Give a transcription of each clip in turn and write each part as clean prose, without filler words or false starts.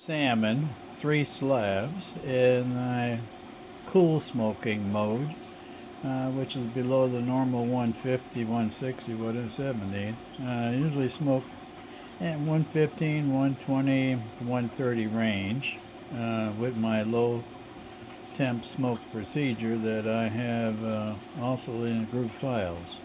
salmon, 3 slabs, in cool smoking mode, which is below the normal 150, 160, whatever, 70. Usually smoke at 115, 120, 130 range with my low temp smoke procedure that I have also in group files.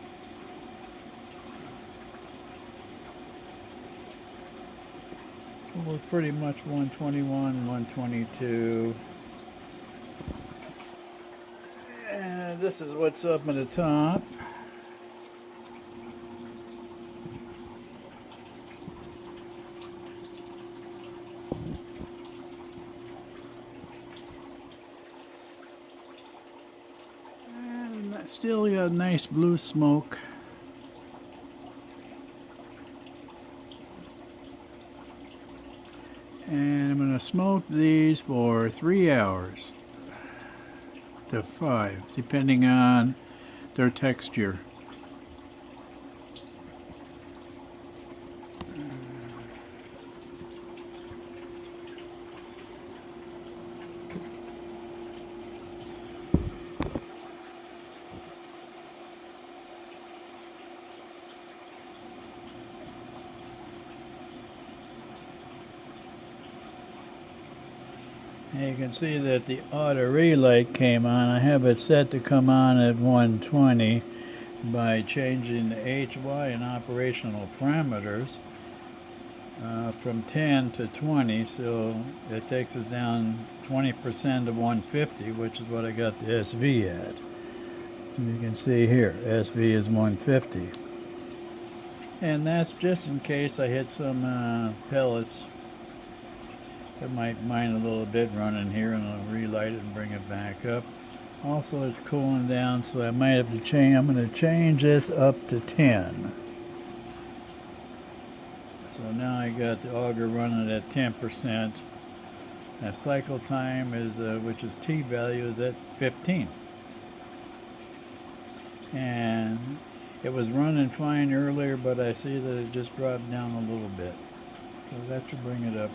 So we're pretty much 121, 122. And this is what's up at the top. And still got nice blue smoke. And I'm going to smoke these for 3 hours to 5, depending on their texture. And you can see that the auto relay came on. I have it set to come on at 120 by changing the HY and operational parameters from 10 to 20, so it takes us down 20% of 150, which is what I got the SV at. You can see here, SV is 150. And that's just in case I hit some pellets. I might mind a little bit running here, and I'll relight it and bring it back up. Also, it's cooling down, so I might have to change. I'm going to change this up to 10. So now I got the auger running at 10%. Now cycle time is, which is T value, is at 15. And it was running fine earlier, but I see that it just dropped down a little bit. So that should bring it up.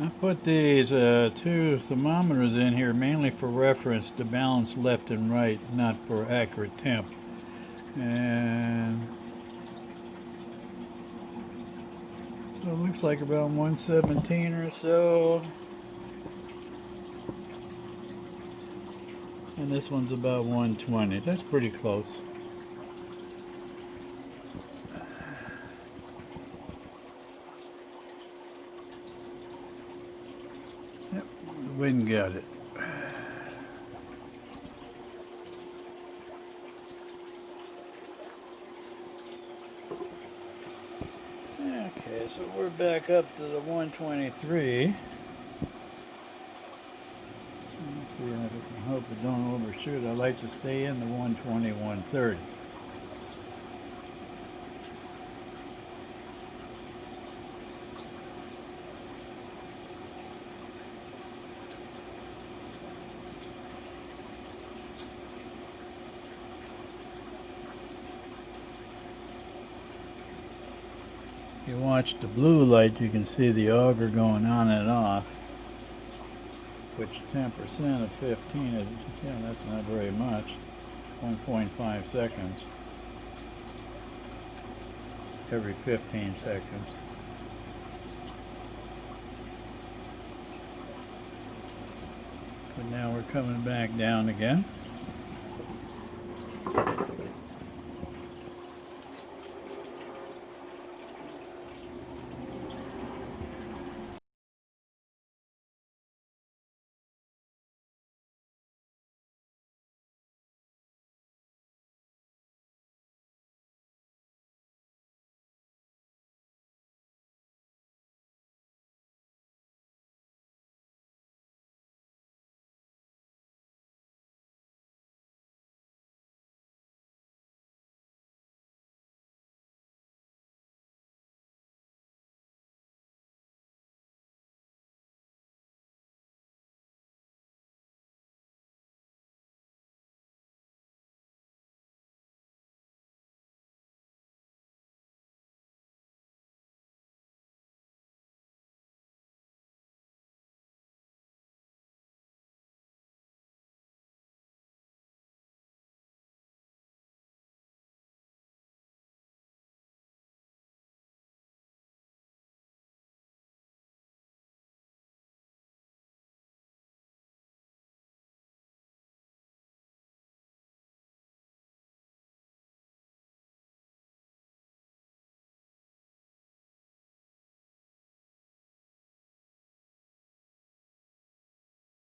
I put these 2 thermometers in here mainly for reference to balance left and right, not for accurate temp. And so it looks like about 117 or so. And this one's about 120. That's pretty close. Yep, the wind got it. Okay, so we're back up to the 123. Let's see, I hope it don't overshoot. I like to stay in the 120, 130. If you watch the blue light, you can see the auger going on and off, which 10% of 15 is, yeah, that's not very much, 1.5 seconds every 15 seconds. But now we're coming back down again.